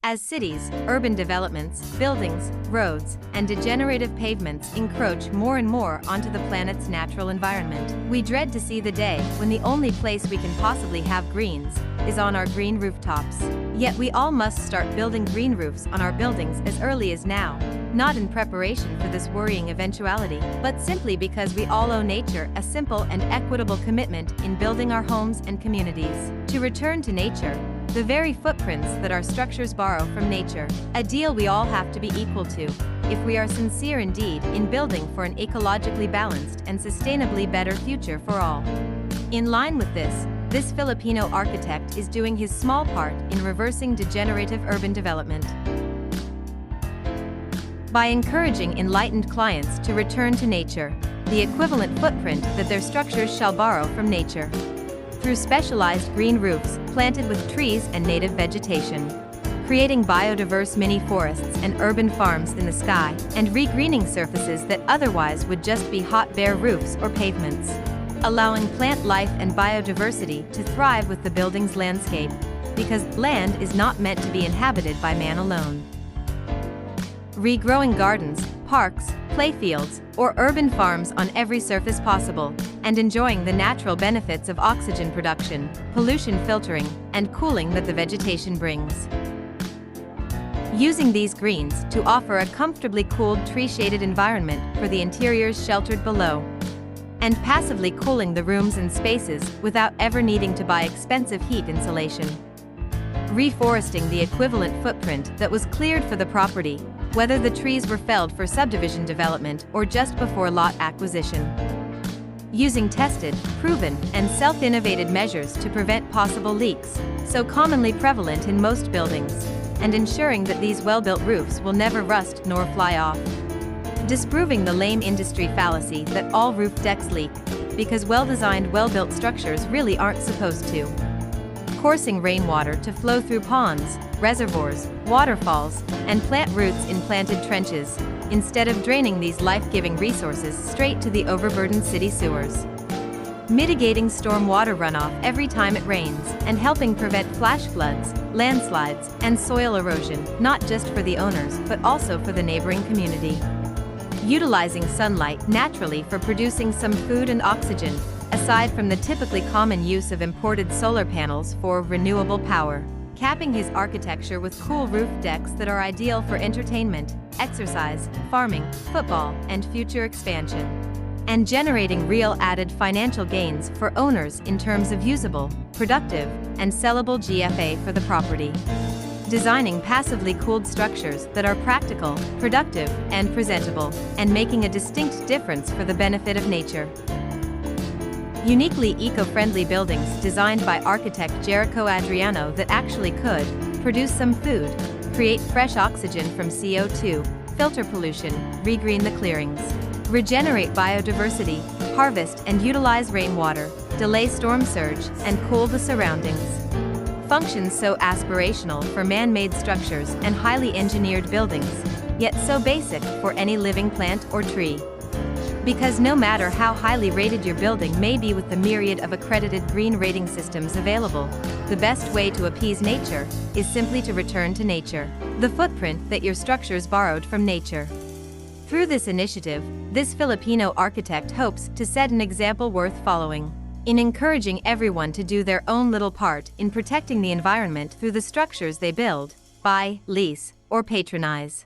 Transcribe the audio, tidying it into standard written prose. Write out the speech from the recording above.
As cities, urban developments, buildings, roads, and degenerative pavements encroach more and more onto the planet's natural environment, we dread to see the day when the only place we can possibly have greens is on our green rooftops. Yet we all must start building green roofs on our buildings as early as now, not in preparation for this worrying eventuality, but simply because we all owe nature a simple and equitable commitment in building our homes and communities. To return to nature, the very footprints that our structures borrow from nature, a deal we all have to be equal to, if we are sincere indeed in building for an ecologically balanced and sustainably better future for all. In line with this Filipino architect is doing his small part in reversing degenerative urban development. By encouraging enlightened clients to return to nature, the equivalent footprint that their structures shall borrow from nature. Through specialized green roofs planted with trees and native vegetation, creating biodiverse mini-forests and urban farms in the sky, and regreening surfaces that otherwise would just be hot bare roofs or pavements, allowing plant life and biodiversity to thrive with the building's landscape, because land is not meant to be inhabited by man alone. Regrowing gardens, parks, playfields, or urban farms on every surface possible, and enjoying the natural benefits of oxygen production, pollution filtering, and cooling that the vegetation brings. Using these greens to offer a comfortably cooled tree-shaded environment for the interiors sheltered below, and passively cooling the rooms and spaces without ever needing to buy expensive heat insulation. Reforesting the equivalent footprint that was cleared for the property, whether the trees were felled for subdivision development or just before lot acquisition. Using tested, proven, and self-innovated measures to prevent possible leaks, so commonly prevalent in most buildings, and ensuring that these well-built roofs will never rust nor fly off. Disproving the lame industry fallacy that all roof decks leak, because well-designed, well-built structures really aren't supposed to. Forcing rainwater to flow through ponds, reservoirs, waterfalls, and plant roots in planted trenches, instead of draining these life-giving resources straight to the overburdened city sewers. Mitigating storm water runoff every time it rains, and helping prevent flash floods, landslides, and soil erosion, not just for the owners but also for the neighboring community. Utilizing sunlight naturally for producing some food and oxygen, aside from the typically common use of imported solar panels for renewable power. Capping his architecture with cool roof decks that are ideal for entertainment, exercise, farming, football, and future expansion. And generating real added financial gains for owners in terms of usable, productive, and sellable GFA for the property. Designing passively cooled structures that are practical, productive, and presentable, and making a distinct difference for the benefit of nature. Uniquely eco-friendly buildings designed by architect Jericho Adriano that actually could produce some food, create fresh oxygen from CO2, filter pollution, regreen the clearings, regenerate biodiversity, harvest and utilize rainwater, delay storm surge, and cool the surroundings. Functions so aspirational for man-made structures and highly engineered buildings, yet so basic for any living plant or tree. Because no matter how highly rated your building may be with the myriad of accredited green rating systems available, the best way to appease nature is simply to return to nature, the footprint that your structures borrowed from nature. Through this initiative, this Filipino architect hopes to set an example worth following, in encouraging everyone to do their own little part in protecting the environment through the structures they build, buy, lease, or patronize.